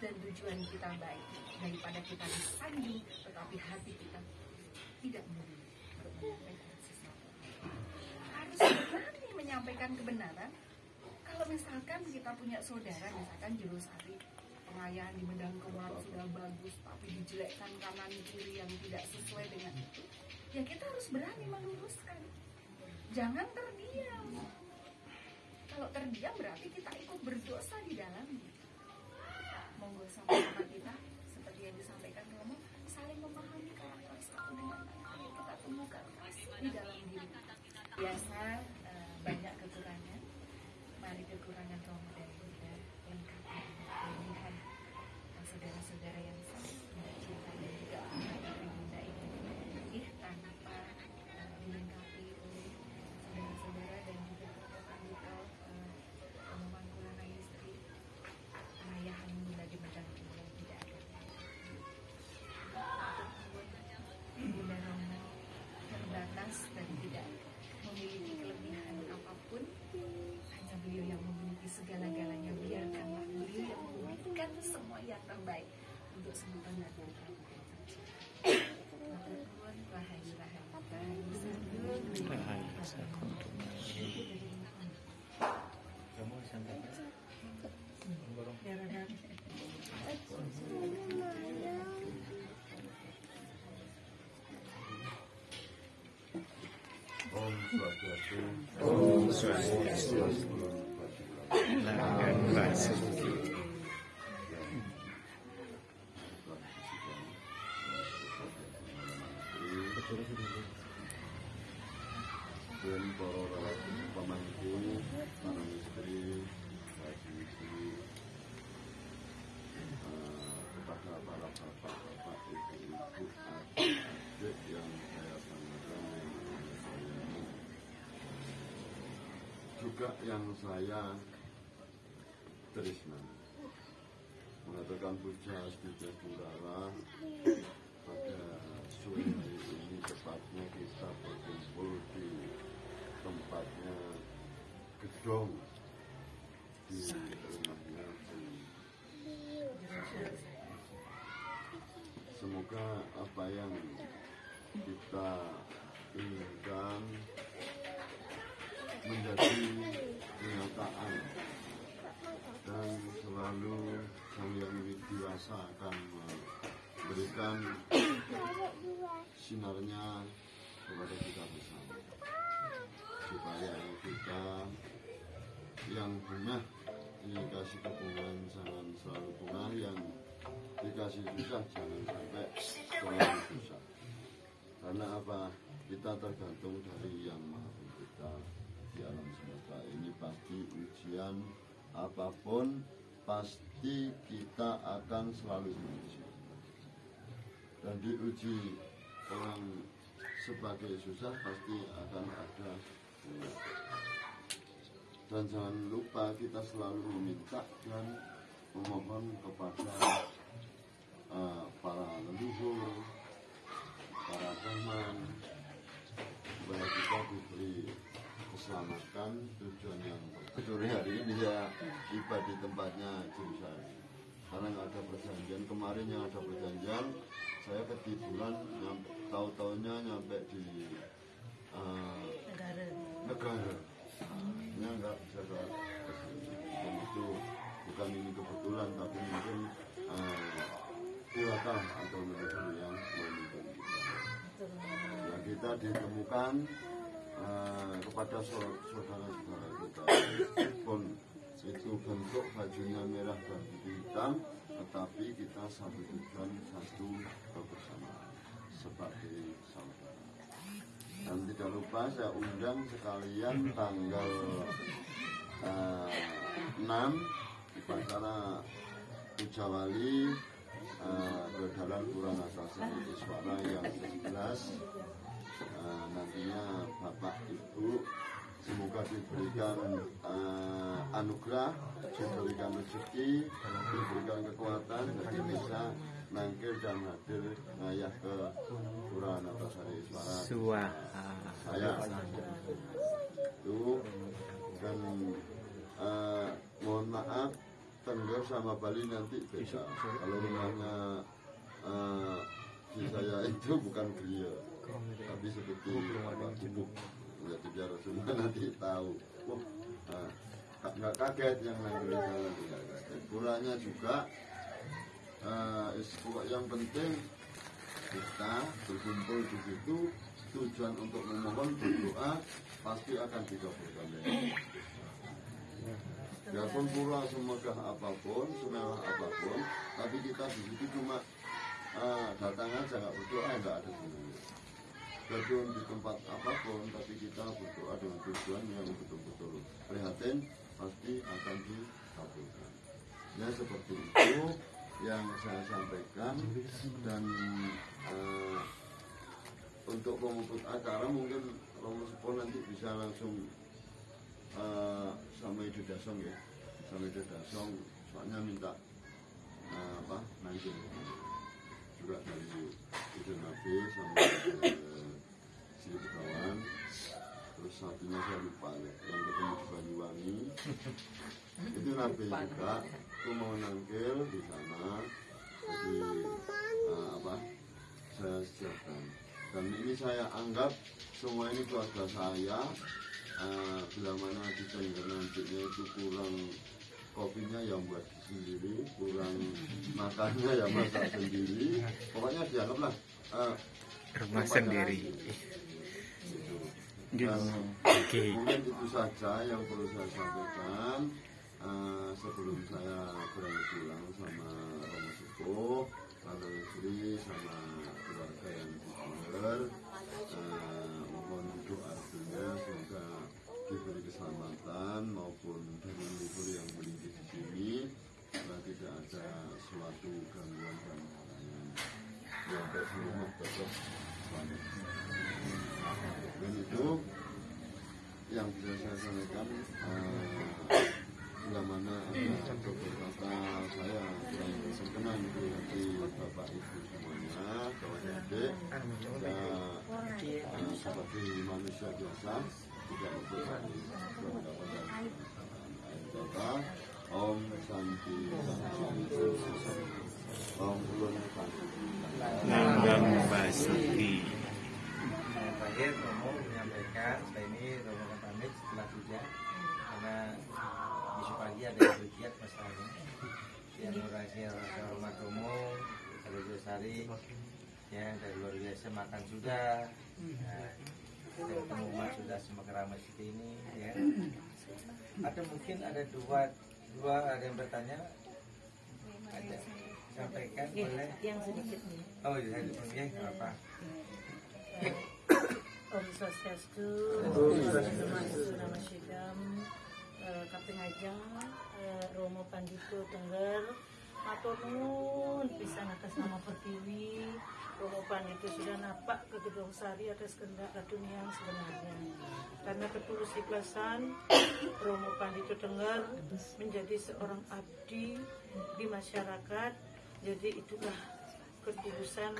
dan tujuan kita baik, daripada kita disanding tetapi hati kita tidak murni untuk menyampaikan sesuatu. Harus berani menyampaikan kebenaran. Kalau misalkan kita punya saudara, misalkan Jurusari, pengayaan di Medang Kemang sudah bagus, tapi dijelekkan kanan kiri yang tidak sesuai dengan itu, ya kita harus berani meluruskan. Jangan terdiam. Kalau terdiam berarti kita ikut berdosa di dalamnya. Monggo sama-sama kita, seperti yang disampaikan Romo, saling memahami karakter satu dengan lain. Kita temukan kasih di dalam diri. Biasa banyak kekurangan. Mari kekurangan Romo dan Bunda lengkapi kelebihan saudara-saudara yang sangat mencintai dan juga menghormati Bunda ini. Tanpa dilengkapi oleh saudara-saudara dan juga anggota Romo Mangkulana istri, ayahan Bunda di Medang Kemang tidak ada. Bunda Romo terbatas dan tidak memiliki kelebihan apapun. Hanya beliau yang memiliki segala-galanya. Biarkanlah beliau yang memberikan semua yang terbaik untuk semua anak dan perempuan. Rahayu, rahayu, Kamu sampai Om Swastiastu. Om Swastiastu. Langgan Basuki. Dan para pemangku, para istri, kepada para bapak-bapak, ibu-ibu, adik yang saya banggakan, juga yang saya tresna, mengatakan puja Astita Kurara. Pada sore hari ini tepatnya kita berkumpul di tempatnya gedung di rumahnya. Semoga apa yang kita inginkan menjadi kenyataan dan selalu Sang Yang Widiwasa akan memberikan sinarnya kepada kita bersama, supaya kita yang punah dikasih kepungan jangan selalu punah, yang dikasih susah jangan sampai selalu susah. Karena apa? Kita tergantung dari Yang Maha Pencipta di alam semesta ini. Pasti ujian apapun, pasti kita akan selalu diuji. Dan diuji orang sebagai susah pasti akan ada. Dan jangan lupa kita selalu meminta dan memohon kepada para leluhur, para teman, supaya kita diberi keselamatan. Tujuan yang sore hari ini bisa tiba di tempatnya Jurusari, karena nggak ada perjanjian. Kemarin yang ada perjanjian, saya ketiduran, tahu-taunya nyampe di negara. Nya nggak bisa ke itu. Bukan ini kebetulan, tapi mungkin silakan atau leluhur yang memimpin kita. Nah, kita ditemukan kepada saudara-saudara kita, pun itu bentuk bajunya merah dan putih hitam, tetapi kita satu tujuan, satu kebersamaan sebagai saudara. Dan tidak lupa saya undang sekalian tanggal 6 upacara Puja Wali Berdalan Kurang Asasa Iswara yang ke-11. Nantinya Bapak Ibu semoga diberikan anugerah, diberikan rezeki, diberikan kekuatan, jadi bisa nangkir dan hadir ngayah ke Pura Natasari Iswara. Saya itu, dan mohon maaf Tengger sama Bali nanti beda. Kalau rumahnya di saya itu bukan geria, tapi seperti gubuk. Jadi biar semua nanti tahu. Nggak kaget yang nanti nanti nggak kaget. Puranya juga yang penting kita berkumpul di situ, tujuan untuk memohon berdoa pasti akan dikabulkan. Biarpun pura semegah apapun, semewah apapun, tapi kita di situ cuma datang aja, nggak berdoa, nggak ada gunanya. Berdoa di tempat apapun, tapi kita berdoa dengan tujuan yang betul-betul prihatin, pasti akan dikabulkan. Ya seperti itu yang saya sampaikan. Dan untuk pemuput acara mungkin Romo Sepo nanti bisa langsung sama Ibu Dasong ya, sama Ibu Dasong, soalnya minta nanti juga dari Ibu Nabi sama si Begawan. Terus satunya saya lupa ya, yang ketemu di Banyuwangi itu Nabi juga, itu mau nangkil di sana. Jadi saya siapkan. Dan ini saya anggap semua ini keluarga saya. Bila mana di Tengger nantinya itu kurang kopinya yang buat sendiri, kurang makannya ya masak sendiri, pokoknya dianggaplah rumah sendiri. Mungkin itu saja yang perlu saya sampaikan sebelum saya berangkat pulang sama Romo Sepo, Tante Istri, sama keluarga yang di Tengger. Mohon doa doanya semoga diberi keselamatan maupun dengan libur yang melintas di sini, supaya tidak ada suatu gangguan dan halangan yang berhubungan tetap selamat. Dan itu yang bisa saya sampaikan. Bila mana ada beberapa saya kurang berkenan di Bapak Ibu semuanya, kawan adik, seperti manusia biasa tidak mempunyai pendapatan kata Om Santi Om Ulun Santi Nambang Basuki. Terakhir Romo menyampaikan, setelah ini Romo akan pamit setelah kerja karena besok pagi ada yang bergiat masalahnya. Yang berakhir rasa hormat Romo kalau Josari ya dari luar biasa makan sudah. Kita ketemu umat sudah semakin ramai seperti ini ya. Atau mungkin ada dua ada yang bertanya, ada sampaikan boleh yang sedikit nih. Oh ya ya apa. Om Swastiastu, Nama Syidam, Kaping Ajeng, Romo Pandito Tengger, matur nuwun pisan atas nama Pertiwi. Romo Pandito sudah napak ke Gedong Sari atas kehendak dunia yang sebenarnya. Karena ketulus ikhlasan, Romo Pandito Tengger menjadi seorang abdi di masyarakat. Jadi itulah ketulusan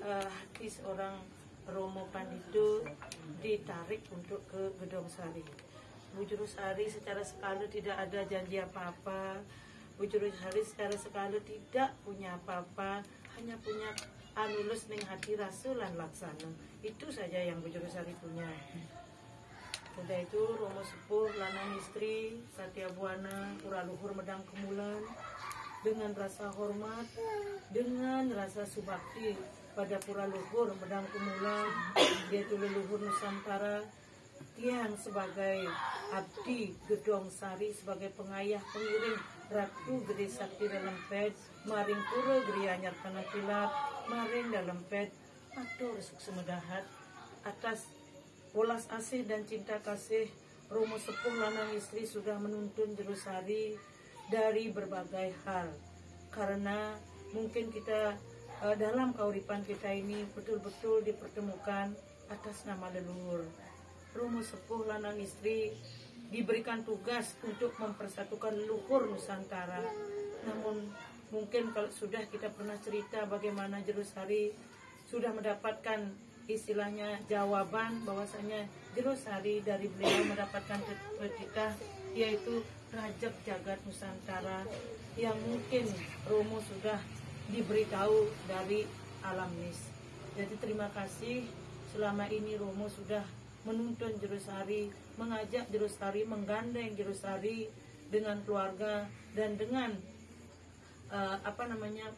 hati seorang Romo Pandito ditarik untuk ke Gedong Sari. Bu Juru Sari secara sekali tidak ada janji apa-apa. Bu Juru Sari secara sekali tidak punya apa-apa, hanya punya anulus ning hati rasulan laksana. Itu saja yang Bu Juru Sari punya. Sudah itu Romo Sepuh lanang istri Satya Buana Pura Luhur Medang Kemulan dengan rasa hormat, dengan rasa subakti pada Pura Luhur Medang Kemulan, yaitu leluhur Nusantara, yang sebagai abdi Gedong Sari, sebagai pengayah pengiring Ratu Gede Sakti dalam ped, maring pura Geri Anyar Panakilat, maring dalam ped, matur suksemedahat atas welas asih dan cinta kasih Romo Sepuh lanang istri sudah menuntun Juru Sari dari berbagai hal. Karena mungkin kita dalam kauripan kita ini betul-betul dipertemukan atas nama leluhur. Romo Sepuh lanang istri diberikan tugas untuk mempersatukan leluhur Nusantara. Namun mungkin kalau sudah kita pernah cerita bagaimana Juru Sari sudah mendapatkan istilahnya jawaban bahwasanya Juru Sari dari beliau mendapatkan petitah yaitu Rajab Jagat Nusantara yang mungkin Romo sudah diberitahu dari alam mis. Jadi terima kasih selama ini Romo sudah menuntun Jerusari, mengajak Jerusari, menggandeng Jerusari dengan keluarga dan dengan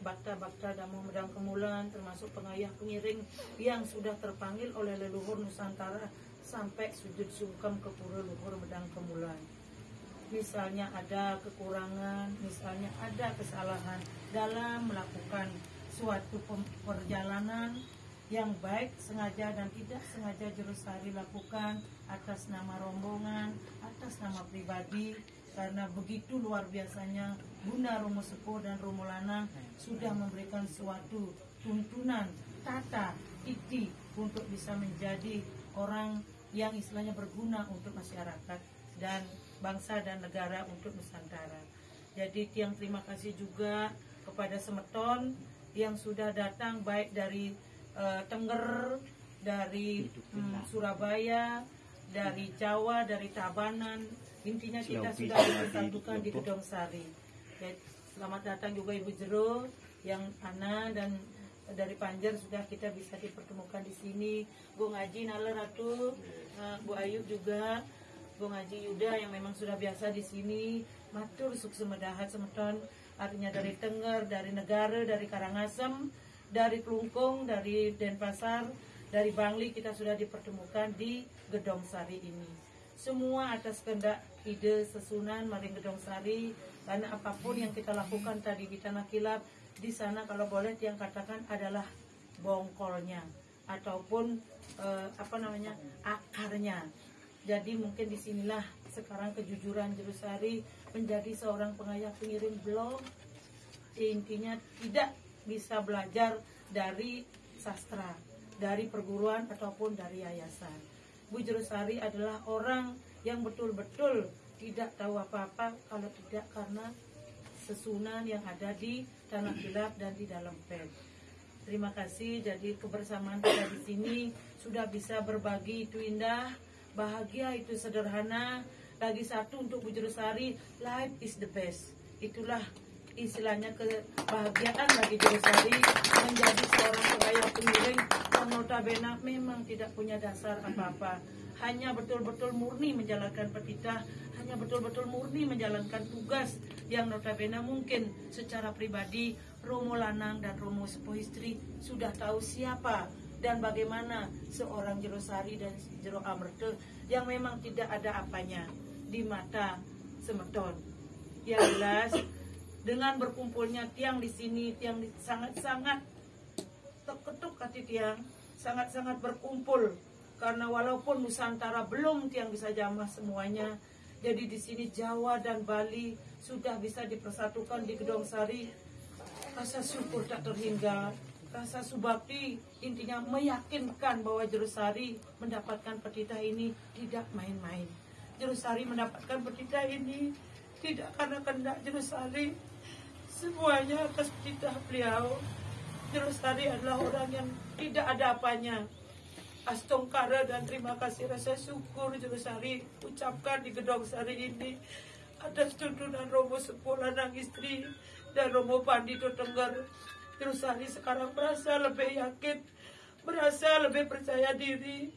bakta-bakta Damo Medang Kemulan, termasuk pengayah pengiring yang sudah terpanggil oleh leluhur Nusantara sampai sujud sungkem ke pura luhur Medang Kemulan. Misalnya ada kekurangan, misalnya ada kesalahan dalam melakukan suatu perjalanan yang baik sengaja dan tidak sengaja Jerusari lakukan atas nama rombongan, atas nama pribadi, karena begitu luar biasanya Bunda Romo Sepuh dan Romo Lanang sudah memberikan suatu tuntunan tata iti untuk bisa menjadi orang yang istilahnya berguna untuk masyarakat dan bangsa dan negara untuk Nusantara. Jadi Tiang terima kasih juga kepada Semeton yang sudah datang baik dari Tengger, dari Surabaya, dari Jawa, dari Tabanan. Intinya kita sudah dipersatukan di Gedong Sari. Jadi, selamat datang juga Ibu Jero yang Ana dan dari Panjer sudah kita bisa dipertemukan di sini. Bu Ngaji Nala Ratu, Bu Ayub juga, Bu Ngaji Yuda yang memang sudah biasa di sini. Matur sukses medahat Semeton, artinya dari Tengger, dari Negara, dari Karangasem, dari Klungkung, dari Denpasar, dari Bangli kita sudah dipertemukan di Gedong Sari ini. Semua atas kehendak ide Sesunan Maring Gedong Sari, karena apapun yang kita lakukan tadi di Tanah Kilap, di sana kalau boleh yang katakan adalah bongkolnya ataupun akarnya. Jadi mungkin disinilah sekarang kejujuran Jerusari menjadi seorang pengayah pengiring blog. Intinya tidak bisa belajar dari sastra, dari perguruan ataupun dari yayasan. Bu Jerusari adalah orang yang betul-betul tidak tahu apa-apa kalau tidak karena Sesunan yang ada di Tanah Kilap dan di dalam PED. Terima kasih. Jadi kebersamaan kita di sini sudah bisa berbagi itu indah, bahagia itu sederhana. Lagi satu untuk Bu Jerusari, life is the best. Itulah istilahnya kebahagiaan bagi Jerusari menjadi seorang pengayah pengiring yang notabene memang tidak punya dasar apa-apa, hanya betul-betul murni menjalankan petitah, hanya betul-betul murni menjalankan tugas yang notabene mungkin secara pribadi Romo Lanang dan Romo Sepuh Istri sudah tahu siapa dan bagaimana seorang Jerusari dan Jero Amerte yang memang tidak ada apanya di mata Semeton. Yang jelas dengan berkumpulnya tiang di sini, tiang sangat-sangat terketuk hati tiang, sangat-sangat berkumpul karena walaupun Nusantara belum tiang bisa jamah semuanya, jadi di sini Jawa dan Bali sudah bisa dipersatukan di Gedong Sari. Rasa syukur tak terhingga, rasa subakti, intinya meyakinkan bahwa Jerusari mendapatkan petitah ini tidak main-main. Jerusari mendapatkan petitah ini tidak karena kehendak Jerusari, semuanya atas petitah beliau. Jerusari adalah orang yang tidak ada apanya. Astongkara dan terima kasih rasa syukur Jerusari ucapkan di Gedong Sari ini atas tuntunan Romo Sepuh Lanang Istri dan Romo Pandito Tengger. Jerusari sekarang merasa lebih yakin, merasa lebih percaya diri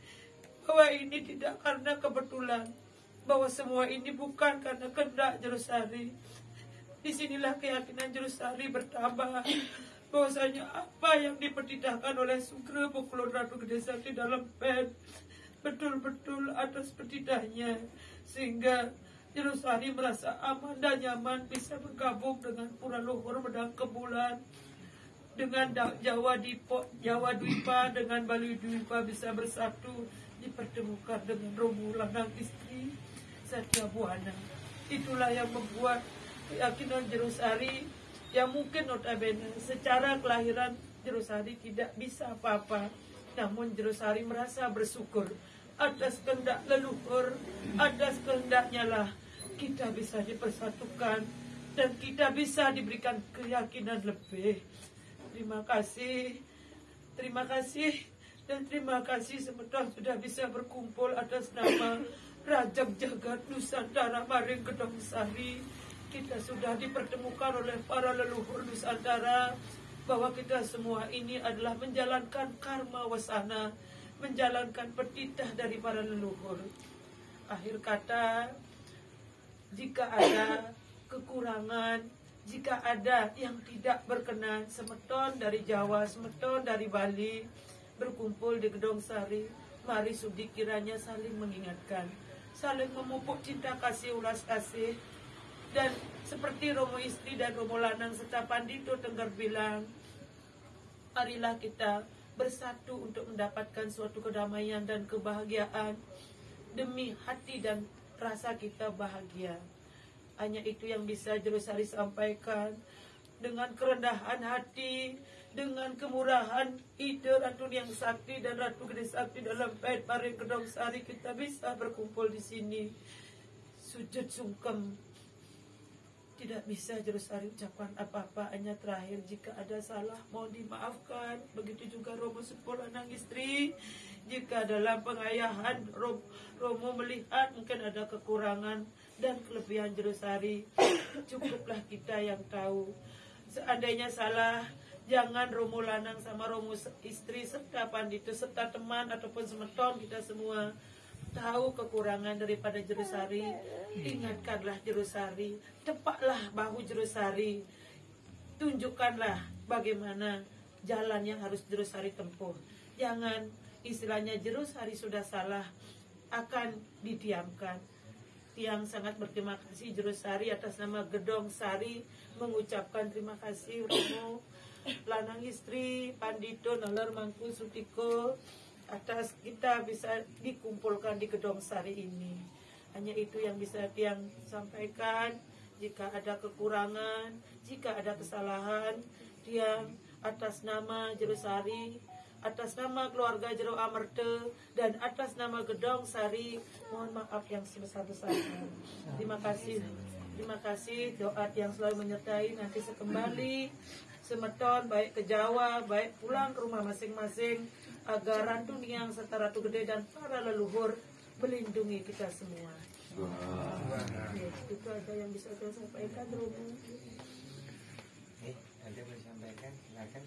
bahwa ini tidak karena kebetulan, bahwa semua ini bukan karena kehendak Jerusari. Disinilah keyakinan Jerusari bertambah bahwasanya apa yang dipetitahkan oleh Sugro Pukulun Ratu Gede Sakti dalam PED betul-betul atas petitahnya, sehingga Jerusari merasa aman dan nyaman bisa bergabung dengan Pura Luhur Medang Kemulan, dengan Jawa Dwipa dengan Bali Dwipa bisa bersatu, dipertemukan dengan Romo Lanang Istri Satya Buana. Itulah yang membuat keyakinan Jerusari yang mungkin notabene secara kelahiran Jerusari tidak bisa apa-apa, namun Jerusari merasa bersyukur atas kehendak leluhur, atas kehendaknya lah kita bisa dipersatukan dan kita bisa diberikan keyakinan lebih. Terima kasih dan terima kasih Semeton sudah bisa berkumpul atas nama Rajab Jagat Nusantara Maring Gedong Sari, kita sudah dipertemukan oleh para leluhur Nusantara bahwa kita semua ini adalah menjalankan karma wasana, menjalankan petitah dari para leluhur. Akhir kata, jika ada kekurangan, jika ada yang tidak berkenan, semeton dari Jawa, semeton dari Bali, berkumpul di Gedong Sari, mari sudi kiranya saling mengingatkan, saling memupuk cinta kasih, ulas kasih. Dan seperti Romo Istri dan Romo Lanang serta Pandito Tengger bilang, marilah kita bersatu untuk mendapatkan suatu kedamaian dan kebahagiaan demi hati dan rasa kita bahagia. Hanya itu yang bisa Jerusari sampaikan. Dengan kerendahan hati, dengan kemurahan ide Ratu Yang Sakti dan Ratu Gede Sakti dalam Bait Maring Gedong Sari, kita bisa berkumpul di sini. Sujud sungkem, tidak bisa Jerusari ucapkan apa-apa, hanya terakhir jika ada salah mohon dimaafkan. Begitu juga Romo Sepuh Lanang Istri, jika dalam pengayahan Romo melihat mungkin ada kekurangan dan kelebihan Jerusari, cukuplah kita yang tahu. Seandainya salah, jangan Romo Lanang sama Romo Istri serta Pandito serta teman ataupun semeton kita semua tahu kekurangan daripada Jerusari, ingatkanlah Jerusari, tepaklah bahu Jerusari, tunjukkanlah bagaimana jalan yang harus Jerusari tempuh. Jangan istilahnya Jerusari sudah salah akan didiamkan. Tiang sangat berterima kasih Jerusari atas nama Gedong Sari, mengucapkan terima kasih Romo Lanang Istri, Pandito, Nalar Mangku Sutiko, atas kita bisa dikumpulkan di Gedong Sari ini. Hanya itu yang bisa Tiang sampaikan. Jika ada kekurangan, jika ada kesalahan, Tiang atas nama Jerusari, atas nama keluarga Jero Amerte, dan atas nama Gedong Sari, mohon maaf yang sebesar-besarnya. Terima kasih doa yang selalu menyertai. Nanti sekembali semeton baik ke Jawa, baik pulang ke rumah masing-masing, agar Ratu Niang serta Ratu Gede dan para leluhur melindungi kita semua. Itu aja yang bisa saya sampaikan, Romo. Ada yang disampaikan, silakan.